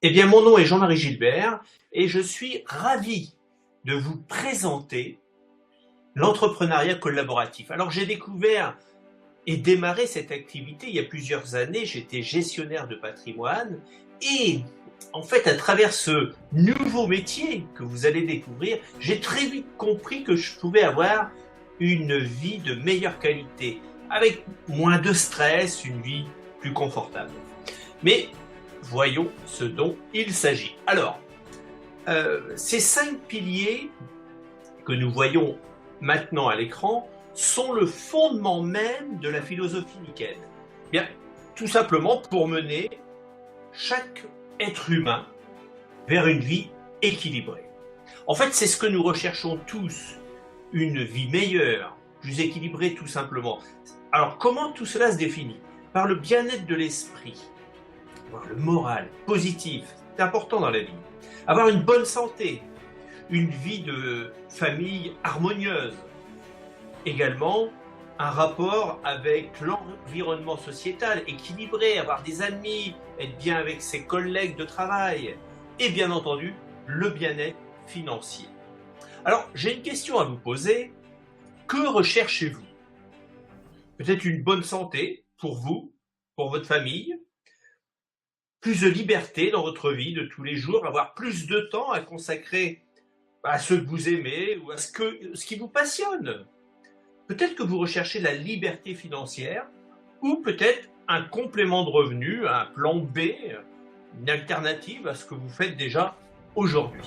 Eh bien, mon nom est Jean-Marie Gilbert et je suis ravi de vous présenter l'entrepreneuriat collaboratif. Alors, j'ai découvert et démarré cette activité il y a plusieurs années. J'étais gestionnaire de patrimoine et en fait, à travers ce nouveau métier que vous allez découvrir, j'ai très vite compris que je pouvais avoir une vie de meilleure qualité, avec moins de stress, une vie plus confortable. Mais voyons ce dont il s'agit. Alors, ces 5 piliers que nous voyons maintenant à l'écran sont le fondement même de la philosophie Nikken. Bien, tout simplement pour mener chaque être humain vers une vie équilibrée. En fait, c'est ce que nous recherchons tous, une vie meilleure, plus équilibrée tout simplement. Alors, comment tout cela se définit? Par le bien-être de l'esprit, avoir le moral positif, c'est important dans la vie. Avoir une bonne santé, une vie de famille harmonieuse. Également, un rapport avec l'environnement sociétal équilibré, avoir des amis, être bien avec ses collègues de travail. Et bien entendu, le bien-être financier. Alors, j'ai une question à vous poser. Que recherchez-vous? Peut-être une bonne santé pour vous, pour votre famille, plus de liberté dans votre vie de tous les jours, avoir plus de temps à consacrer à ceux que vous aimez ou à ce qui vous passionne. Peut-être que vous recherchez la liberté financière ou peut-être un complément de revenu, un plan B, une alternative à ce que vous faites déjà aujourd'hui.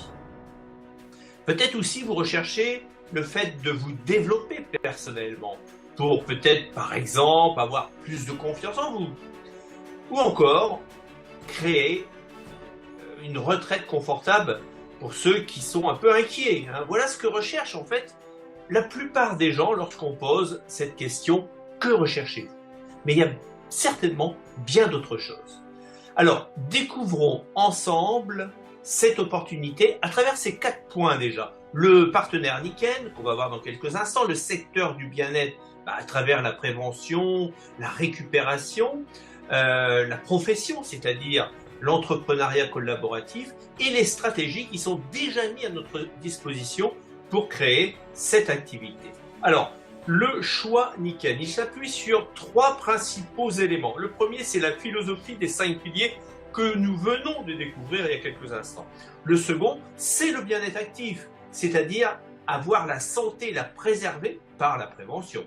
Peut-être aussi vous recherchez le fait de vous développer personnellement pour peut-être par exemple avoir plus de confiance en vous ou encore créer une retraite confortable pour ceux qui sont un peu inquiets. Voilà ce que recherchent en fait la plupart des gens lorsqu'on pose cette question « Que recherchez-vous » Mais il y a certainement bien d'autres choses. Alors, découvrons ensemble cette opportunité à travers ces 4 points déjà. Le partenaire Nikken, qu'on va voir dans quelques instants, le secteur du bien-être à travers la prévention, la récupération, la profession, c'est-à-dire l'entrepreneuriat collaboratif et les stratégies qui sont déjà mises à notre disposition pour créer cette activité. Alors, le choix Nikken, il s'appuie sur 3 principaux éléments. Le premier, c'est la philosophie des 5 piliers que nous venons de découvrir il y a quelques instants. Le second, c'est le bien-être actif, c'est-à-dire avoir la santé, la préserver par la prévention.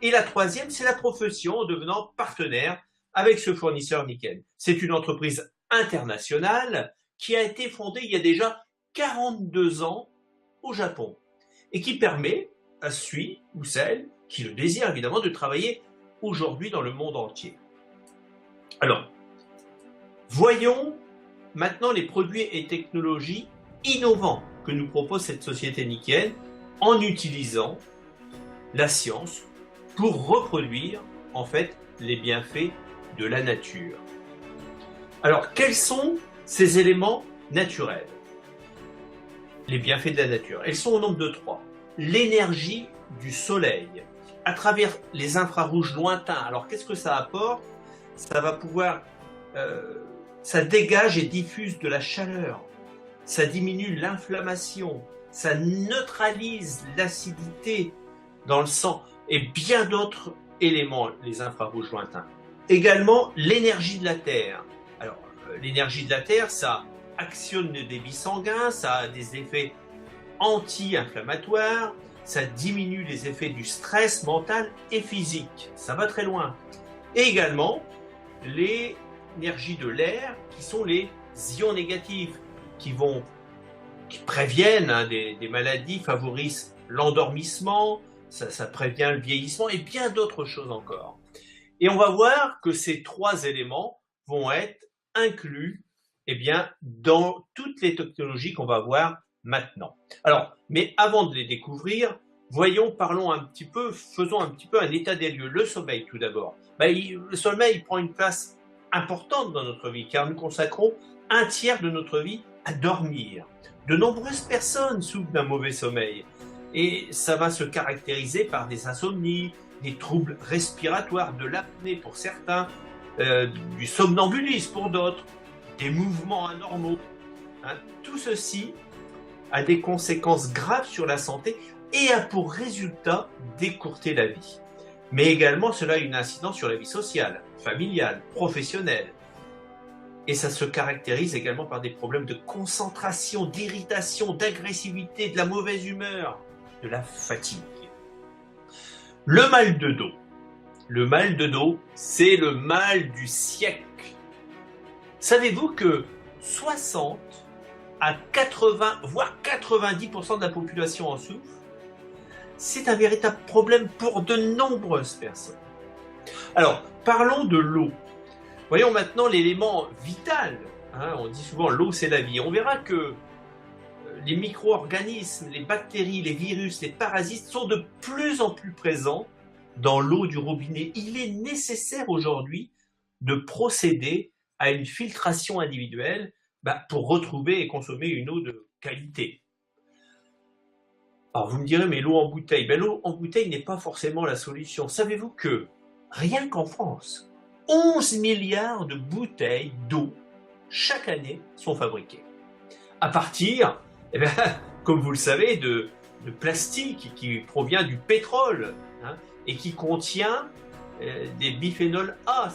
Et la troisième, c'est la profession en devenant partenaire avec ce fournisseur Nikken. C'est une entreprise internationale qui a été fondée il y a déjà 42 ans au Japon et qui permet à celui ou celle qui le désire évidemment de travailler aujourd'hui dans le monde entier. Alors, voyons maintenant les produits et technologies innovants que nous propose cette société Nikken en utilisant la science pour reproduire en fait les bienfaits de la nature. Alors, quels sont ces éléments naturels? Les bienfaits de la nature. Elles sont au nombre de 3. L'énergie du soleil, à travers les infrarouges lointains. Alors, qu'est-ce que ça apporte? Ça va pouvoir... ça dégage et diffuse de la chaleur. Ça diminue l'inflammation. Ça neutralise l'acidité dans le sang. Et bien d'autres éléments, les infrarouges lointains. Également, l'énergie de la Terre. Alors, l'énergie de la Terre, ça actionne le débit sanguin, ça a des effets anti-inflammatoires, ça diminue les effets du stress mental et physique. Ça va très loin. Et également, l'énergie de l'air, qui sont les ions négatifs, qui préviennent des maladies, favorisent l'endormissement, ça prévient le vieillissement et bien d'autres choses encore. Et on va voir que ces 3 éléments vont être inclus dans toutes les technologies qu'on va voir maintenant. Alors, mais avant de les découvrir, faisons un petit peu un état des lieux. Le sommeil tout d'abord. Le sommeil prend une place importante dans notre vie car nous consacrons un tiers de notre vie à dormir. De nombreuses personnes souffrent d'un mauvais sommeil et ça va se caractériser par des insomnies, des troubles respiratoires, de l'apnée pour certains, du somnambulisme pour d'autres. des mouvements anormaux. Hein. Tout ceci a des conséquences graves sur la santé et a pour résultat d'écourter la vie. Mais également, cela a une incidence sur la vie sociale, familiale, professionnelle. Et ça se caractérise également par des problèmes de concentration, d'irritation, d'agressivité, de la mauvaise humeur, de la fatigue. Le mal de dos. Le mal de dos, c'est le mal du siècle. Savez-vous que 60 à 80, voire 90% de la population en souffre? C'est un véritable problème pour de nombreuses personnes. Alors, parlons de l'eau. Voyons maintenant l'élément vital. Hein, on dit souvent l'eau c'est la vie. On verra que les micro-organismes, les bactéries, les virus, les parasites sont de plus en plus présents dans l'eau du robinet. Il est nécessaire aujourd'hui de procéder à une filtration individuelle pour retrouver et consommer une eau de qualité. Alors vous me direz, mais l'eau en bouteille, l'eau en bouteille n'est pas forcément la solution. Savez-vous que rien qu'en France, 11 milliards de bouteilles d'eau chaque année sont fabriquées à partir, comme vous le savez, de plastique qui provient du pétrole, hein, et qui contient des biphénols A.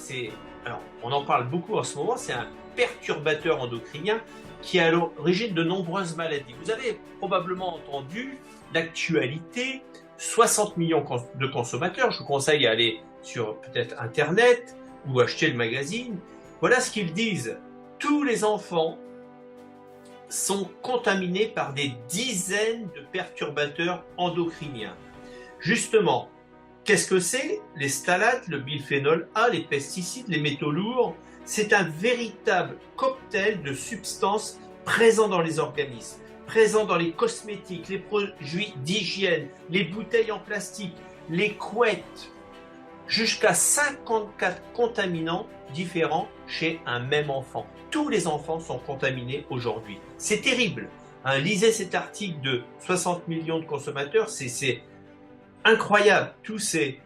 Alors, on en parle beaucoup en ce moment, c'est un perturbateur endocrinien qui est à l'origine de nombreuses maladies. Vous avez probablement entendu l'actualité, 60 millions de consommateurs, je vous conseille d'aller sur peut-être Internet ou acheter le magazine. Voilà ce qu'ils disent. Tous les enfants sont contaminés par des dizaines de perturbateurs endocriniens. Justement, qu'est-ce que c'est? Les phtalates, le biphénol A, les pesticides, les métaux lourds, c'est un véritable cocktail de substances présents dans les organismes, présents dans les cosmétiques, les produits d'hygiène, les bouteilles en plastique, les couettes, jusqu'à 54 contaminants différents chez un même enfant. Tous les enfants sont contaminés aujourd'hui. C'est terrible. Hein, lisez cet article de 60 millions de consommateurs, c'est incroyable. Tous ces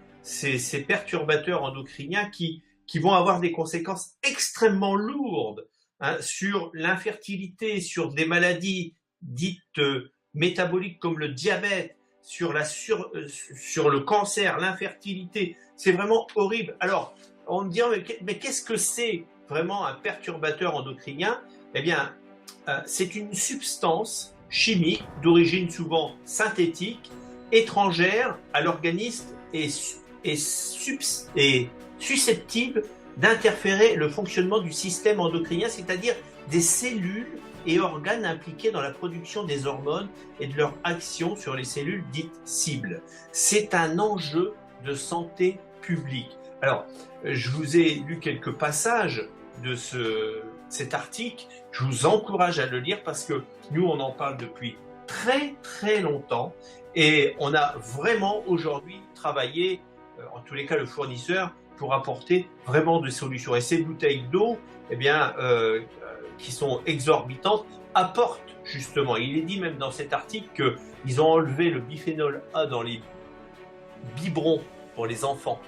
perturbateurs endocriniens qui vont avoir des conséquences extrêmement lourdes, hein, sur l'infertilité, sur des maladies dites métaboliques comme le diabète, sur le cancer, l'infertilité. C'est vraiment horrible. Alors, on me dira, mais qu'est-ce que c'est vraiment un perturbateur endocrinien? Eh bien, c'est une substance chimique d'origine souvent synthétique, étrangère à l'organisme et susceptible d'interférer le fonctionnement du système endocrinien, c'est-à-dire des cellules et organes impliqués dans la production des hormones et de leur action sur les cellules dites cibles. C'est un enjeu de santé publique. Alors, je vous ai lu quelques passages de cet article. Je vous encourage à le lire parce que nous, on en parle depuis très très longtemps et on a vraiment aujourd'hui travaillé, en tous les cas le fournisseur, pour apporter vraiment des solutions. Et ces bouteilles d'eau, eh bien, qui sont exorbitantes, apportent justement, il est dit même dans cet article qu'ils ont enlevé le biphénol A dans les biberons pour les enfants.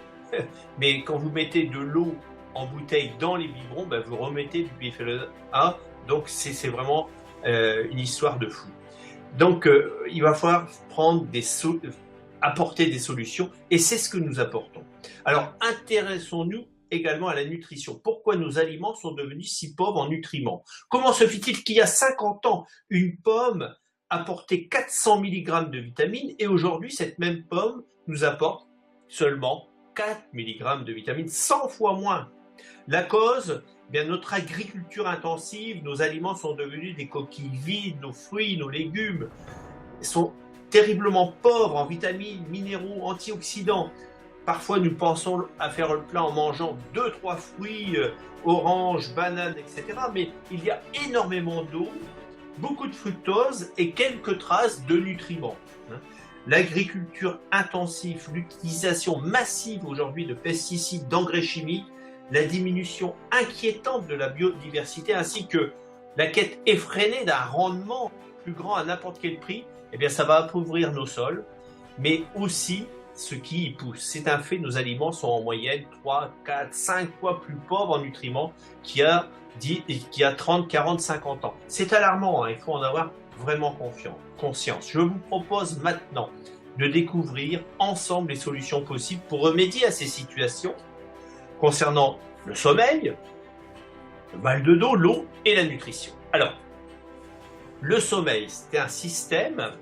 Mais quand vous mettez de l'eau en bouteille dans les biberons, vous remettez du biphénol A. Donc c'est vraiment une histoire de fou. Donc il va falloir apporter des solutions et c'est ce que nous apportons. Alors intéressons-nous également à la nutrition. Pourquoi nos aliments sont devenus si pauvres en nutriments? Comment se fait-il qu'il y a 50 ans, une pomme apportait 400 mg de vitamines et aujourd'hui cette même pomme nous apporte seulement 4 mg de vitamines, 100 fois moins. La cause, bien notre agriculture intensive, nos aliments sont devenus des coquilles vides, nos fruits, nos légumes sont terriblement pauvres en vitamines, minéraux, antioxydants. Parfois, nous pensons à faire le plein en mangeant 2-3 fruits, oranges, bananes, etc. Mais il y a énormément d'eau, beaucoup de fructose et quelques traces de nutriments. L'agriculture intensive, l'utilisation massive aujourd'hui de pesticides, d'engrais chimiques, la diminution inquiétante de la biodiversité ainsi que la quête effrénée d'un rendement plus grand à n'importe quel prix, eh bien ça va appauvrir nos sols, mais aussi ce qui y pousse. C'est un fait, nos aliments sont en moyenne 3, 4, 5 fois plus pauvres en nutriments qu'il y a 30, 40, 50 ans. C'est alarmant, hein, il faut en avoir vraiment conscience. Je vous propose maintenant de découvrir ensemble les solutions possibles pour remédier à ces situations concernant le sommeil, le mal de dos, l'eau et la nutrition. Alors, le sommeil, c'est un système,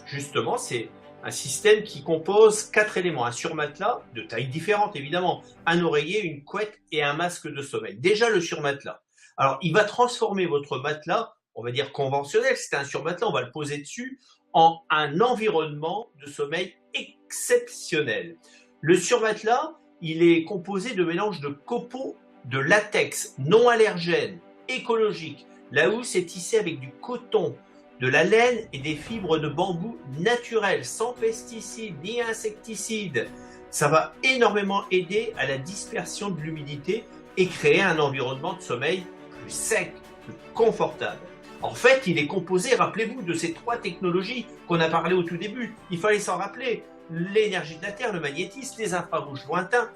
justement, c'est un système qui compose 4 éléments. Un surmatelas, de taille différente évidemment, un oreiller, une couette et un masque de sommeil. Déjà le surmatelas. Alors, il va transformer votre matelas, on va dire conventionnel, c'est un surmatelas, on va le poser dessus, en un environnement de sommeil exceptionnel. Le surmatelas, il est composé de mélanges de copeaux de latex non allergène, écologique. La housse est tissée avec du coton, de la laine et des fibres de bambou naturelles, sans pesticides ni insecticides. Ça va énormément aider à la dispersion de l'humidité et créer un environnement de sommeil plus sec, plus confortable. En fait, il est composé, rappelez-vous, de ces 3 technologies qu'on a parlé au tout début. Il fallait s'en rappeler. L'énergie de la Terre, le magnétisme, les infrarouges lointains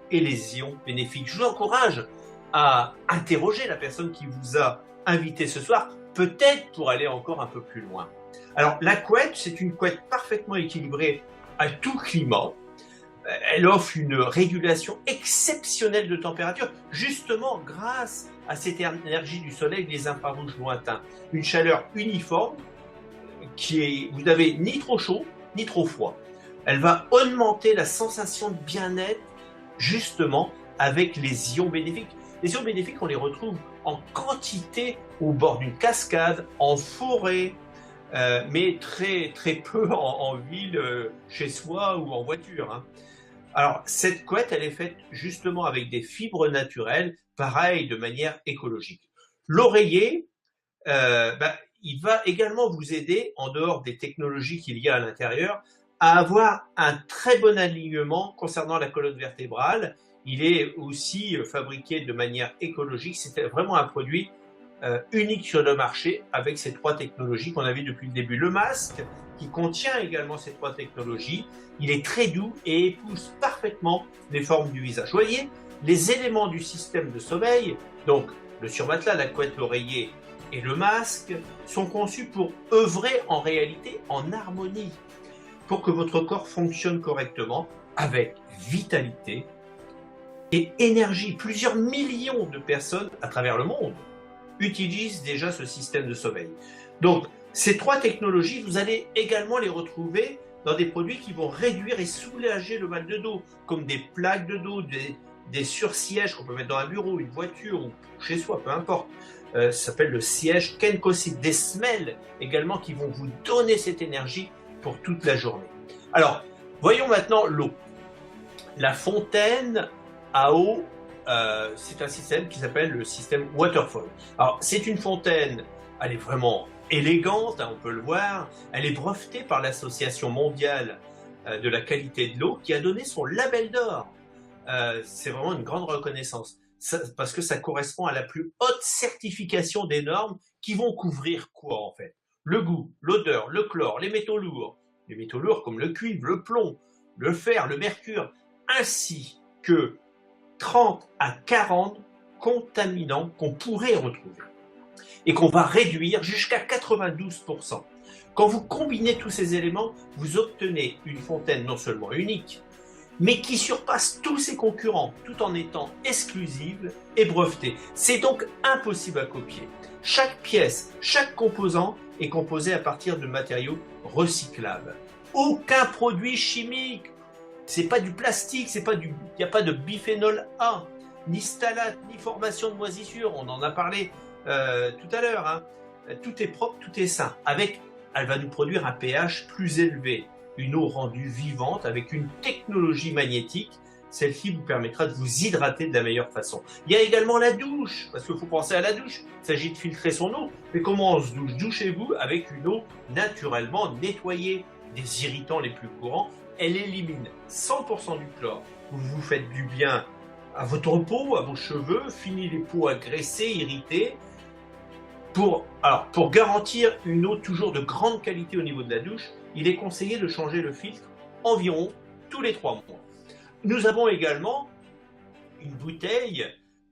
et les ions bénéfiques. Je vous encourage à interroger la personne qui vous a invité ce soir, peut-être pour aller encore un peu plus loin. Alors, la couette, c'est une couette parfaitement équilibrée à tout climat. Elle offre une régulation exceptionnelle de température, justement grâce à cette énergie du soleil, les infrarouges lointains. Une chaleur uniforme vous n'avez ni trop chaud, ni trop froid. Elle va augmenter la sensation de bien-être, justement, avec les ions bénéfiques. Les ions bénéfiques, on les retrouve en quantité au bord d'une cascade, en forêt, mais très, très peu en ville, chez soi ou en voiture, hein. Alors, cette couette, elle est faite justement avec des fibres naturelles, pareil, de manière écologique. L'oreiller, il va également vous aider, en dehors des technologies qu'il y a à l'intérieur, à avoir un très bon alignement concernant la colonne vertébrale. Il est aussi fabriqué de manière écologique. C'est vraiment un produit unique sur le marché avec ces 3 technologies qu'on a vues depuis le début. Le masque, qui contient également ces 3 technologies, il est très doux et épouse parfaitement les formes du visage. Vous voyez, les éléments du système de sommeil, donc le surmatelas, la couette, l'oreiller et le masque, sont conçus pour œuvrer en réalité en harmonie, pour que votre corps fonctionne correctement avec vitalité et énergie. Plusieurs millions de personnes à travers le monde utilisent déjà ce système de sommeil. Donc, ces 3 technologies, vous allez également les retrouver dans des produits qui vont réduire et soulager le mal de dos, comme des plaques de dos, des sursièges qu'on peut mettre dans un bureau, une voiture ou chez soi, peu importe. Ça s'appelle le siège Kenkosit. Des semelles également qui vont vous donner cette énergie pour toute la journée. Alors, voyons maintenant l'eau. La fontaine à eau, c'est un système qui s'appelle le système Waterfall. Alors, c'est une fontaine, elle est vraiment élégante, hein, on peut le voir. Elle est brevetée par l'Association mondiale de la qualité de l'eau qui a donné son label d'or. C'est vraiment une grande reconnaissance parce que ça correspond à la plus haute certification des normes qui vont couvrir quoi en fait? Le goût, l'odeur, le chlore, les métaux lourds comme le cuivre, le plomb, le fer, le mercure, ainsi que 30 à 40 contaminants qu'on pourrait retrouver et qu'on va réduire jusqu'à 92%. Quand vous combinez tous ces éléments, vous obtenez une fontaine non seulement unique, mais qui surpasse tous ses concurrents, tout en étant exclusive et brevetée. C'est donc impossible à copier. Chaque pièce, chaque composant est composé à partir de matériaux recyclables. Aucun produit chimique. C'est pas du plastique, il n'y a pas de biphénol A, ni phthalate, ni formation de moisissure. On en a parlé tout à l'heure. Hein. Tout est propre, tout est sain. Elle va nous produire un pH plus élevé, une eau rendue vivante avec une technologie magnétique. Celle-ci vous permettra de vous hydrater de la meilleure façon. Il y a également la douche, parce qu'il faut penser à la douche. Il s'agit de filtrer son eau. Mais comment on se douche? Douchez-vous avec une eau naturellement nettoyée des irritants les plus courants. Elle élimine 100% du chlore. Vous vous faites du bien à votre peau, à vos cheveux, fini les peaux agressées, irritées. Pour garantir une eau toujours de grande qualité au niveau de la douche, il est conseillé de changer le filtre environ tous les 3 mois. Nous avons également une bouteille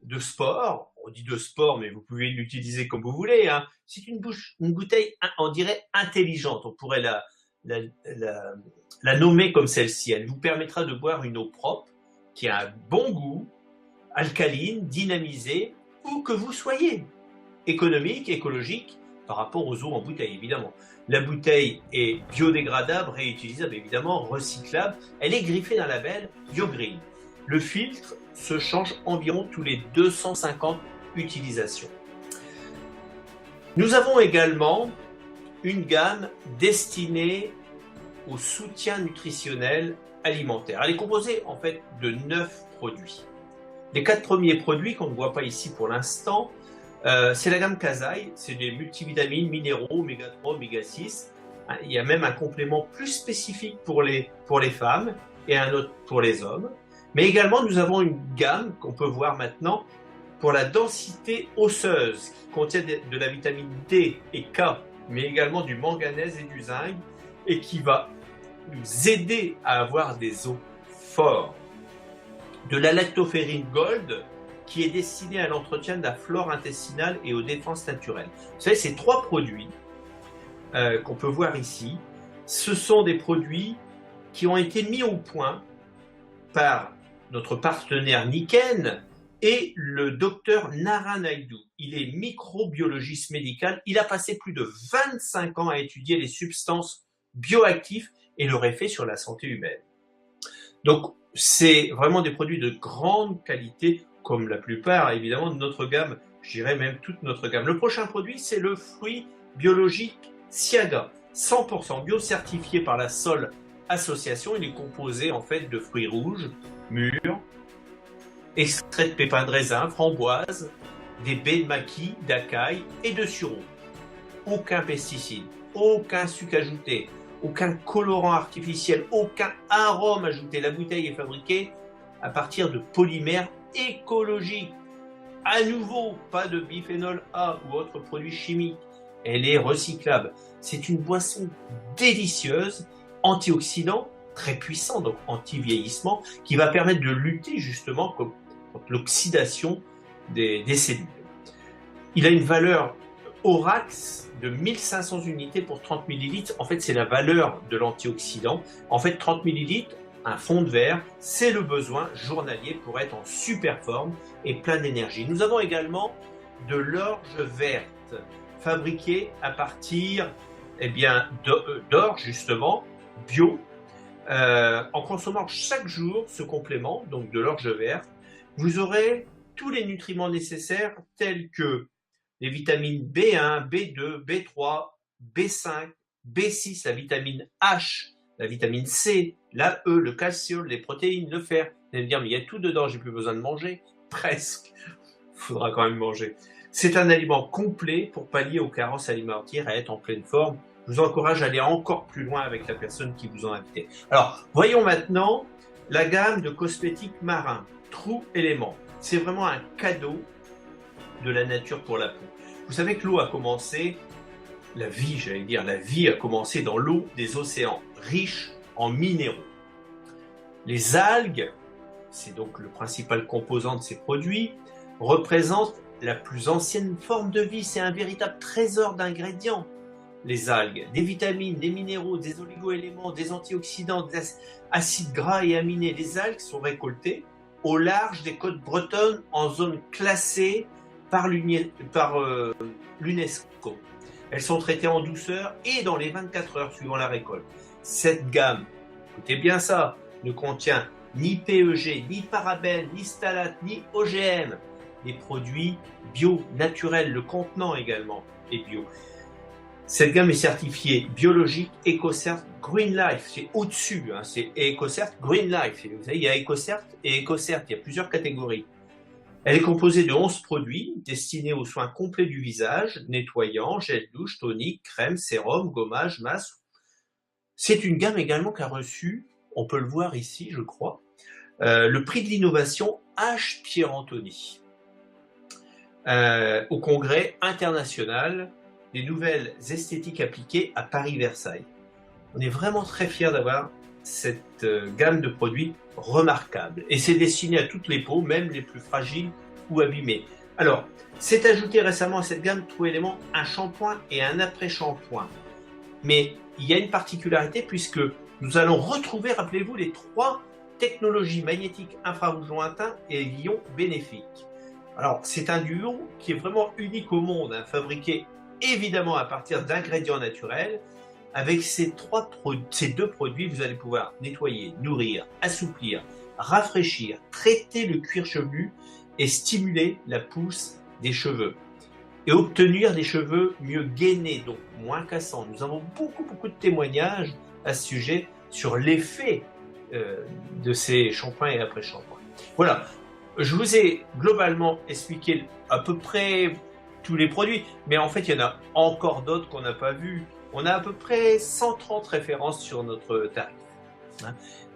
de sport. On dit de sport, mais vous pouvez l'utiliser comme vous voulez. Hein. C'est une bouteille, on dirait, intelligente. On pourrait la nommer comme celle-ci. Elle vous permettra de boire une eau propre, qui a un bon goût, alcaline, dynamisée, où que vous soyez. Économique, écologique, par rapport aux eaux en bouteille, évidemment. La bouteille est biodégradable, réutilisable, évidemment, recyclable. Elle est griffée d'un label BioGreen. Le filtre se change environ tous les 250 utilisations. Nous avons également une gamme destinée au soutien nutritionnel alimentaire. Elle est composée en fait de 9 produits. Les 4 premiers produits qu'on ne voit pas ici pour l'instant, c'est la gamme Kazai, c'est des multivitamines, minéraux, oméga 3, oméga 6. Il y a même un complément plus spécifique pour les femmes et un autre pour les hommes. Mais également, nous avons une gamme qu'on peut voir maintenant pour la densité osseuse, qui contient de la vitamine D et K, mais également du manganèse et du zinc, et qui va nous aider à avoir des os forts. De la lactoferrine Gold, qui est destinée à l'entretien de la flore intestinale et aux défenses naturelles. Vous savez, ces 3 produits qu'on peut voir ici, ce sont des produits qui ont été mis au point par notre partenaire Niken et le docteur Nara Naidoo. Il est microbiologiste médical. Il a passé plus de 25 ans à étudier les substances bioactives et leur effet sur la santé humaine. Donc, c'est vraiment des produits de grande qualité, comme la plupart, évidemment, de notre gamme, je dirais même toute notre gamme. Le prochain produit, c'est le fruit biologique Siaga, 100% bio, certifié par la Sol Association. Il est composé en fait de fruits rouges, mûrs, extraits de pépins de raisin, framboises, des baies de maquis, d'acaille et de sureau. Aucun pesticide, aucun sucre ajouté, aucun colorant artificiel, aucun arôme ajouté. La bouteille est fabriquée à partir de polymères écologiques. À nouveau, pas de biphénol A ou autre produit chimique. Elle est recyclable. C'est une boisson délicieuse, antioxydant, très puissant, donc anti-vieillissement, qui va permettre de lutter justement contre l'oxydation des cellules. Il a une valeur Orax de 1500 unités pour 30 ml. En fait, c'est la valeur de l'antioxydant. En fait, 30 ml, un fond de verre, c'est le besoin journalier pour être en super forme et plein d'énergie. Nous avons également de l'orge verte, fabriquée à partir d'orge, justement, bio. En consommant chaque jour ce complément, donc de l'orge verte, vous aurez tous les nutriments nécessaires tels que les vitamines B1, B2, B3, B5, B6, la vitamine H, la vitamine C, la E, le calcium, les protéines, le fer. Vous allez me dire, mais il y a tout dedans, j'ai plus besoin de manger. Presque. Il faudra quand même manger. C'est un aliment complet pour pallier aux carences alimentaires et être en pleine forme. Je vous encourage à aller encore plus loin avec la personne qui vous a invité. Alors, voyons maintenant la gamme de cosmétiques marins, True Element. C'est vraiment un cadeau de la nature pour la peau. Vous savez que l'eau a commencé, la vie a commencé dans l'eau des océans, riche en minéraux. Les algues, c'est donc le principal composant de ces produits, représentent la plus ancienne forme de vie. C'est un véritable trésor d'ingrédients. Les algues, des vitamines, des minéraux, des oligo-éléments, des antioxydants, des acides gras et aminés. Les algues sont récoltées au large des côtes bretonnes en zone classée par l'UNESCO. Elles sont traitées en douceur et dans les 24 heures suivant la récolte. Cette gamme, écoutez bien ça, ne contient ni PEG, ni parabènes, ni phtalates, ni OGM. Des produits bio, naturels, le contenant également est bio. Cette gamme est certifiée biologique EcoCert Green Life. C'est au-dessus, hein, c'est EcoCert Green Life. Vous savez, il y a EcoCert et EcoCert, il y a plusieurs catégories. Elle est composée de 11 produits destinés aux soins complets du visage, nettoyant, gel douche, tonique, crème, sérum, gommage, masque. C'est une gamme également qui a reçu, on peut le voir ici, je crois, le prix de l'innovation H. Pierre-Anthony au congrès international des nouvelles esthétiques appliquées à Paris-Versailles. On est vraiment très fiers d'avoir cette gamme de produits remarquable. Et c'est destiné à toutes les peaux, même les plus fragiles ou abîmées. Alors, c'est ajouté récemment à cette gamme True Element un shampoing et un après-shampoing. Mais il y a une particularité puisque nous allons retrouver, rappelez-vous, les 3 technologies magnétiques infrarouges lointains et ions bénéfiques. Alors, c'est un duo qui est vraiment unique au monde, hein, fabriqué évidemment à partir d'ingrédients naturels. Avec ces 2 produits, vous allez pouvoir nettoyer, nourrir, assouplir, rafraîchir, traiter le cuir chevelu et stimuler la pousse des cheveux. Et obtenir des cheveux mieux gainés, donc moins cassants. Nous avons beaucoup de témoignages à ce sujet sur l'effet de ces shampoings et après-shampoings. Voilà, je vous ai globalement expliqué à peu près tous les produits, mais en fait il y en a encore d'autres qu'on n'a pas vus. On a à peu près 130 références sur notre tarif.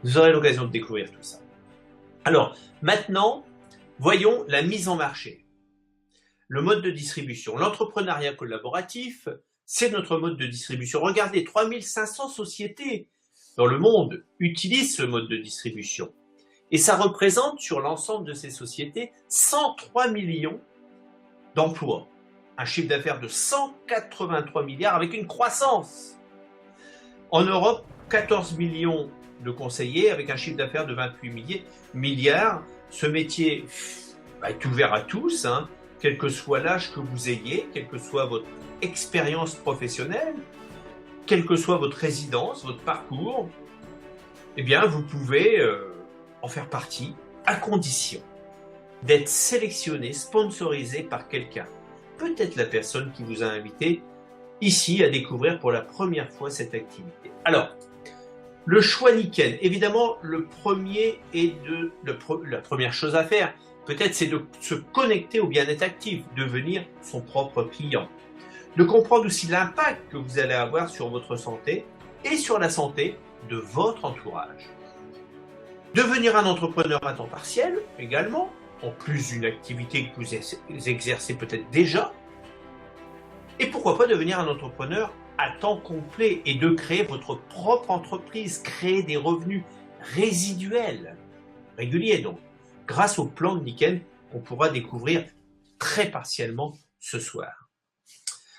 Vous aurez l'occasion de découvrir tout ça. Alors, maintenant, voyons la mise en marché. Le mode de distribution. L'entrepreneuriat collaboratif, c'est notre mode de distribution. Regardez, 3500 sociétés dans le monde utilisent ce mode de distribution. Et ça représente sur l'ensemble de ces sociétés 103 millions d'emplois. Un chiffre d'affaires de 183 milliards avec une croissance. En Europe, 14 millions de conseillers avec un chiffre d'affaires de 28 milliards. Ce métier est ouvert à tous, hein, quel que soit l'âge que vous ayez, quelle que soit votre expérience professionnelle, quelle que soit votre résidence, votre parcours, eh bien, vous pouvez en faire partie à condition d'être sélectionné, sponsorisé par quelqu'un. Peut-être la personne qui vous a invité ici à découvrir pour la première fois cette activité. Alors, le choix Nikken, évidemment, la première chose à faire, peut-être, c'est de se connecter au bien-être actif, devenir son propre client, de comprendre aussi l'impact que vous allez avoir sur votre santé et sur la santé de votre entourage. Devenir un entrepreneur à temps partiel également, en plus d'une activité que vous exercez peut-être déjà. Et pourquoi pas devenir un entrepreneur à temps complet et de créer votre propre entreprise, créer des revenus résiduels, réguliers donc, grâce au plan de Nikken qu'on pourra découvrir très partiellement ce soir.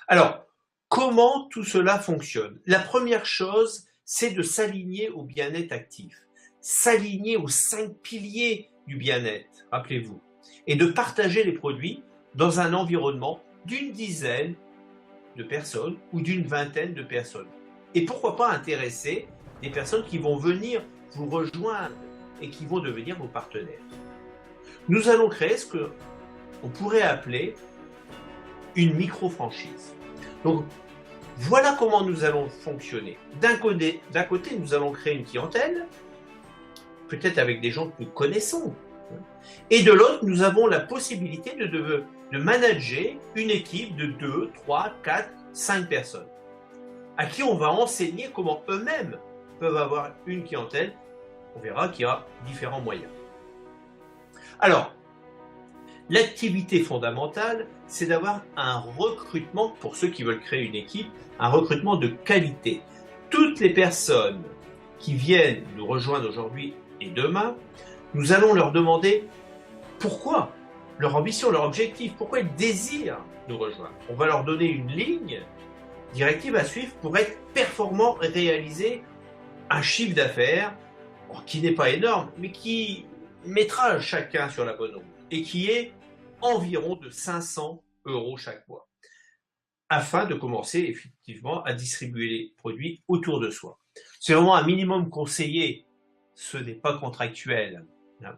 Alors, comment tout cela fonctionne? La première chose, c'est de s'aligner au bien-être actif, s'aligner aux 5 piliers du bien-être, rappelez-vous, et de partager les produits dans un environnement d'une dizaine de personnes ou d'une vingtaine de personnes. Et pourquoi pas intéresser des personnes qui vont venir vous rejoindre et qui vont devenir vos partenaires. Nous allons créer ce qu'on pourrait appeler une micro-franchise. Donc, voilà comment nous allons fonctionner. D'un côté, nous allons créer une clientèle, peut-être avec des gens que nous connaissons. Et de l'autre, nous avons la possibilité de manager une équipe de 2, 3, 4, 5 personnes, à qui on va enseigner comment eux-mêmes peuvent avoir une clientèle. On verra qu'il y a différents moyens. Alors, l'activité fondamentale, c'est d'avoir un recrutement, pour ceux qui veulent créer une équipe, un recrutement de qualité. Toutes les personnes qui viennent nous rejoindre aujourd'hui et demain, nous allons leur demander pourquoi, leur ambition, leur objectif, pourquoi ils désirent nous rejoindre. On va leur donner une ligne directive à suivre pour être performants et réaliser un chiffre d'affaires qui n'est pas énorme, mais qui mettra chacun sur la bonne route et qui est environ de 500 € chaque mois, afin de commencer effectivement à distribuer les produits autour de soi. C'est vraiment un minimum conseillé, ce n'est pas contractuel,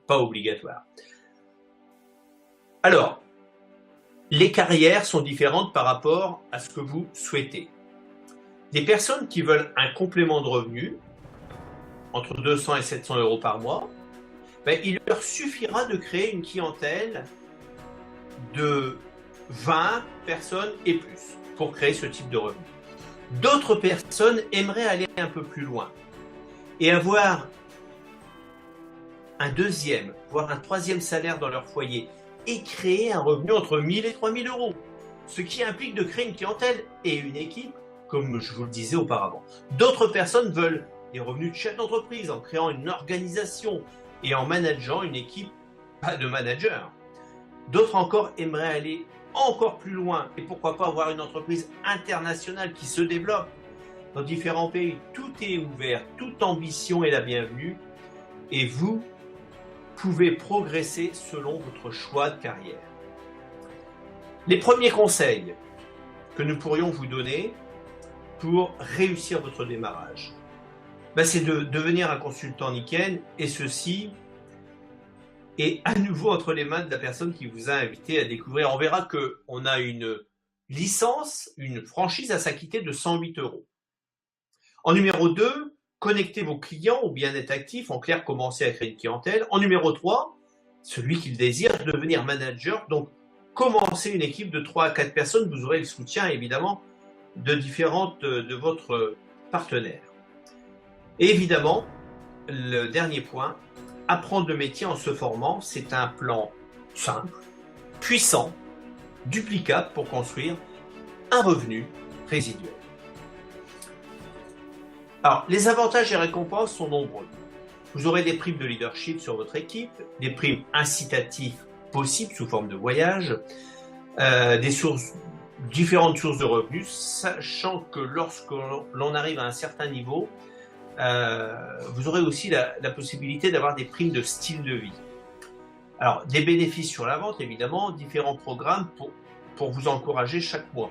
pas obligatoire. Alors, les carrières sont différentes par rapport à ce que vous souhaitez. Des personnes qui veulent un complément de revenus, entre 200 et 700 € par mois, il leur suffira de créer une clientèle de 20 personnes et plus pour créer ce type de revenus. D'autres personnes aimeraient aller un peu plus loin et avoir un deuxième, voire un troisième salaire dans leur foyer et créer un revenu entre 1000 et 3000 €, ce qui implique de créer une clientèle et une équipe, comme je vous le disais auparavant. D'autres personnes veulent des revenus de chef d'entreprise en créant une organisation et en manageant une équipe, pas de managers. D'autres encore aimeraient aller encore plus loin et pourquoi pas avoir une entreprise internationale qui se développe dans différents pays. Tout est ouvert, toute ambition est la bienvenue et vous pouvez progresser selon votre choix de carrière. Les premiers conseils que nous pourrions vous donner pour réussir votre démarrage, c'est de devenir un consultant Nikken et ceci est à nouveau entre les mains de la personne qui vous a invité à découvrir. On verra qu'on a une licence, une franchise à s'acquitter de 108 €. En numéro 2, connectez vos clients au bien-être actif, en clair, commencez à créer une clientèle. En numéro 3, celui qui le désire, devenir manager, donc commencez une équipe de 3 à 4 personnes, vous aurez le soutien évidemment de votre partenaire. Et évidemment, le dernier point, apprendre le métier en se formant, c'est un plan simple, puissant, duplicable pour construire un revenu résiduel. Alors, les avantages et récompenses sont nombreux. Vous aurez des primes de leadership sur votre équipe, des primes incitatives possibles sous forme de voyage, différentes sources de revenus, sachant que lorsque l'on arrive à un certain niveau, vous aurez aussi la possibilité d'avoir des primes de style de vie. Alors, des bénéfices sur la vente, évidemment, différents programmes pour vous encourager chaque mois.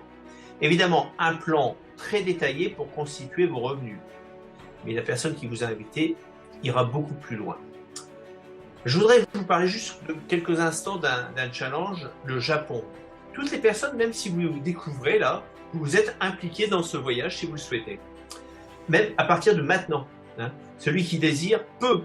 Évidemment, un plan très détaillé pour constituer vos revenus. Mais la personne qui vous a invité ira beaucoup plus loin. Je voudrais vous parler juste de quelques instants d'un challenge, le Japon. Toutes les personnes, même si vous découvrez là, vous êtes impliqués dans ce voyage si vous le souhaitez. Même à partir de maintenant, celui qui désire peut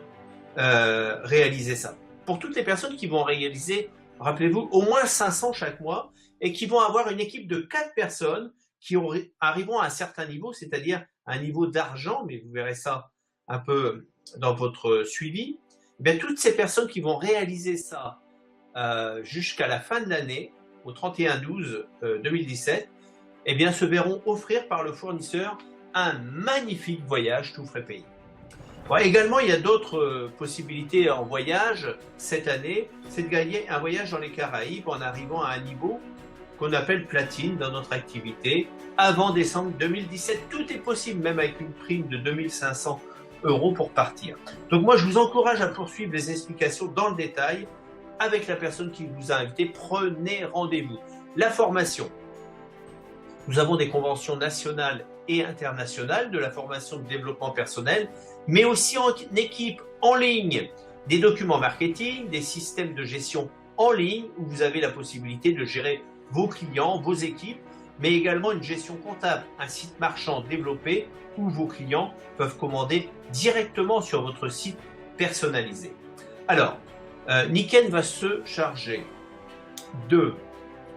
réaliser ça. Pour toutes les personnes qui vont réaliser, rappelez-vous, au moins 500 chaque mois et qui vont avoir une équipe de 4 personnes qui arriveront à un certain niveau, c'est-à-dire un niveau d'argent, mais vous verrez ça un peu dans votre suivi, toutes ces personnes qui vont réaliser ça jusqu'à la fin de l'année, au 31/12/2017, se verront offrir par le fournisseur un magnifique voyage tout frais payé. Également, il y a d'autres possibilités en voyage cette année, c'est de gagner un voyage dans les Caraïbes en arrivant à un niveau qu'on appelle platine dans notre activité avant décembre 2017. Tout est possible, même avec une prime de 2500 € pour partir. Donc moi, je vous encourage à poursuivre les explications dans le détail avec la personne qui vous a invité. Prenez rendez-vous. La formation. Nous avons des conventions nationales et internationales de la formation de développement personnel, mais aussi en équipe, en ligne, des documents marketing, des systèmes de gestion en ligne où vous avez la possibilité de gérer vos clients, vos équipes, mais également une gestion comptable, un site marchand développé où vos clients peuvent commander directement sur votre site personnalisé. Alors, Nikken va se charger de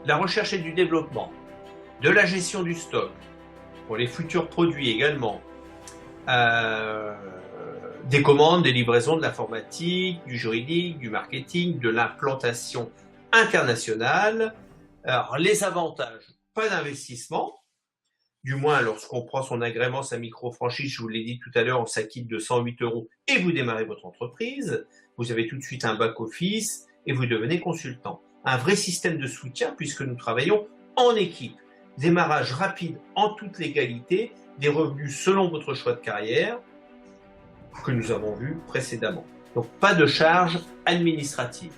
la recherche et du développement, de la gestion du stock, pour les futurs produits également, des commandes, des livraisons, de l'informatique, du juridique, du marketing, de l'implantation internationale. Alors, les avantages, pas d'investissement, du moins lorsqu'on prend son agrément, sa micro-franchise, je vous l'ai dit tout à l'heure, on s'acquitte de 108 € et vous démarrez votre entreprise. Vous avez tout de suite un back-office et vous devenez consultant. Un vrai système de soutien puisque nous travaillons en équipe. Démarrage rapide en toute légalité, des revenus selon votre choix de carrière que nous avons vu précédemment. Donc pas de charges administratives.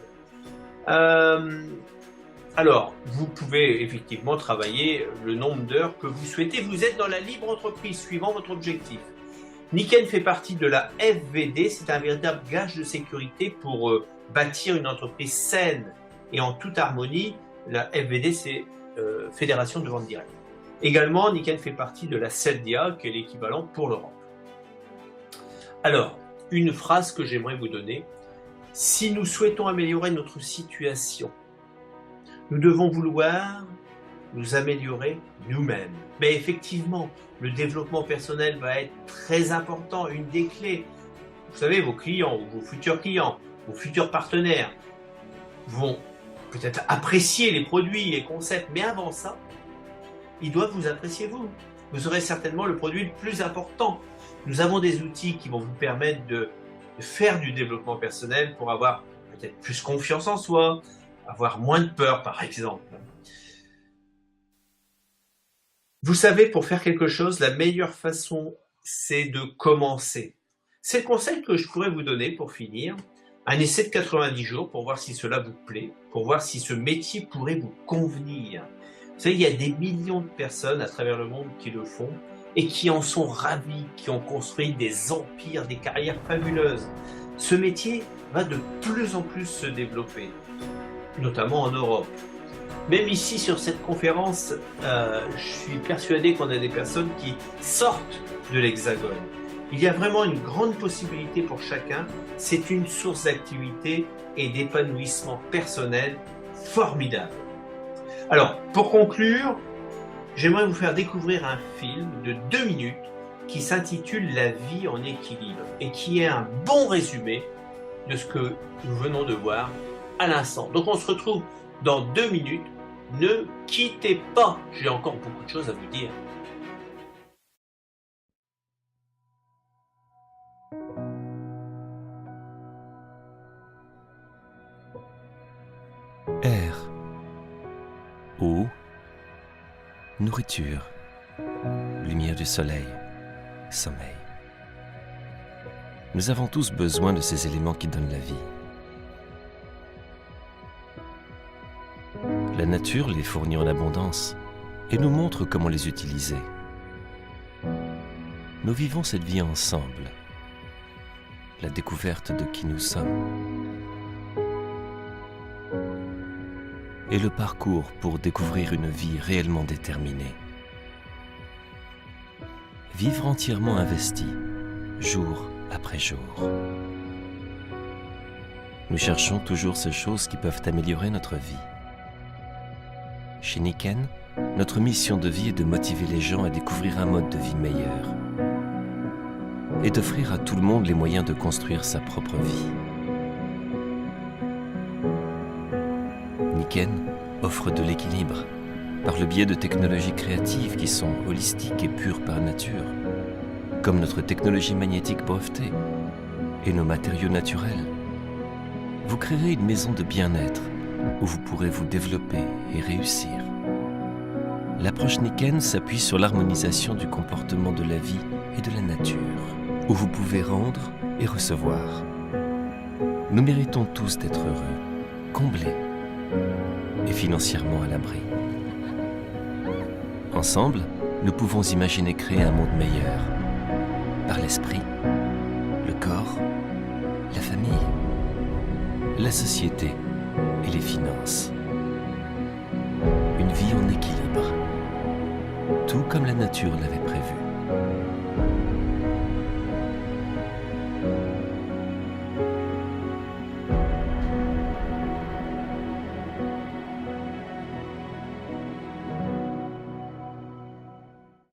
Alors, vous pouvez effectivement travailler le nombre d'heures que vous souhaitez. Vous êtes dans la libre entreprise suivant votre objectif. Nikken fait partie de la FVD, c'est un véritable gage de sécurité pour bâtir une entreprise saine et en toute harmonie. La FVD, c'est Fédération de vente directe. Également, Nikken fait partie de la CELDIA, qui est l'équivalent pour l'Europe. Alors, une phrase que j'aimerais vous donner. Si nous souhaitons améliorer notre situation, nous devons vouloir nous améliorer nous-mêmes. Mais effectivement, le développement personnel va être très important, une des clés. Vous savez, vos clients ou vos futurs partenaires vont peut-être apprécier les produits, les concepts, mais avant ça, ils doivent vous apprécier vous. vous aurez certainement le produit le plus important. Nous avons des outils qui vont vous permettre de faire du développement personnel pour avoir peut-être plus confiance en soi, avoir moins de peur par exemple. Vous savez, pour faire quelque chose, la meilleure façon, c'est de commencer. C'est le conseil que je pourrais vous donner pour finir. Un essai de 90 jours pour voir si cela vous plaît, pour voir si ce métier pourrait vous convenir. Vous savez, il y a des millions de personnes à travers le monde qui le font et qui en sont ravis, qui ont construit des empires, des carrières fabuleuses. Ce métier va de plus en plus se développer, notamment en Europe. Même ici, sur cette conférence, je suis persuadé qu'on a des personnes qui sortent de l'Hexagone. Il y a vraiment une grande possibilité pour chacun. C'est une source d'activité et d'épanouissement personnel formidable. Alors, pour conclure, j'aimerais vous faire découvrir un film de 2 minutes qui s'intitule La vie en équilibre et qui est un bon résumé de ce que nous venons de voir à l'instant. Donc on se retrouve dans 2 minutes. Ne quittez pas, j'ai encore beaucoup de choses à vous dire. Air, eau, nourriture, lumière du soleil, sommeil. Nous avons tous besoin de ces éléments qui donnent la vie. La nature les fournit en abondance et nous montre comment les utiliser. Nous vivons cette vie ensemble, la découverte de qui nous sommes et le parcours pour découvrir une vie réellement déterminée. Vivre entièrement investi, jour après jour. Nous cherchons toujours ces choses qui peuvent améliorer notre vie. Chez Nikken, notre mission de vie est de motiver les gens à découvrir un mode de vie meilleur et d'offrir à tout le monde les moyens de construire sa propre vie. Nikken offre de l'équilibre par le biais de technologies créatives qui sont holistiques et pures par nature, comme notre technologie magnétique brevetée et nos matériaux naturels. Vous créerez une maison de bien-être où vous pourrez vous développer et réussir. L'approche Nikken s'appuie sur l'harmonisation du comportement de la vie et de la nature, où vous pouvez rendre et recevoir. Nous méritons tous d'être heureux, comblés et financièrement à l'abri. Ensemble, nous pouvons imaginer créer un monde meilleur, par l'esprit, le corps, la famille, la société et les finances. Une vie en équilibre, tout comme la nature l'avait prévu.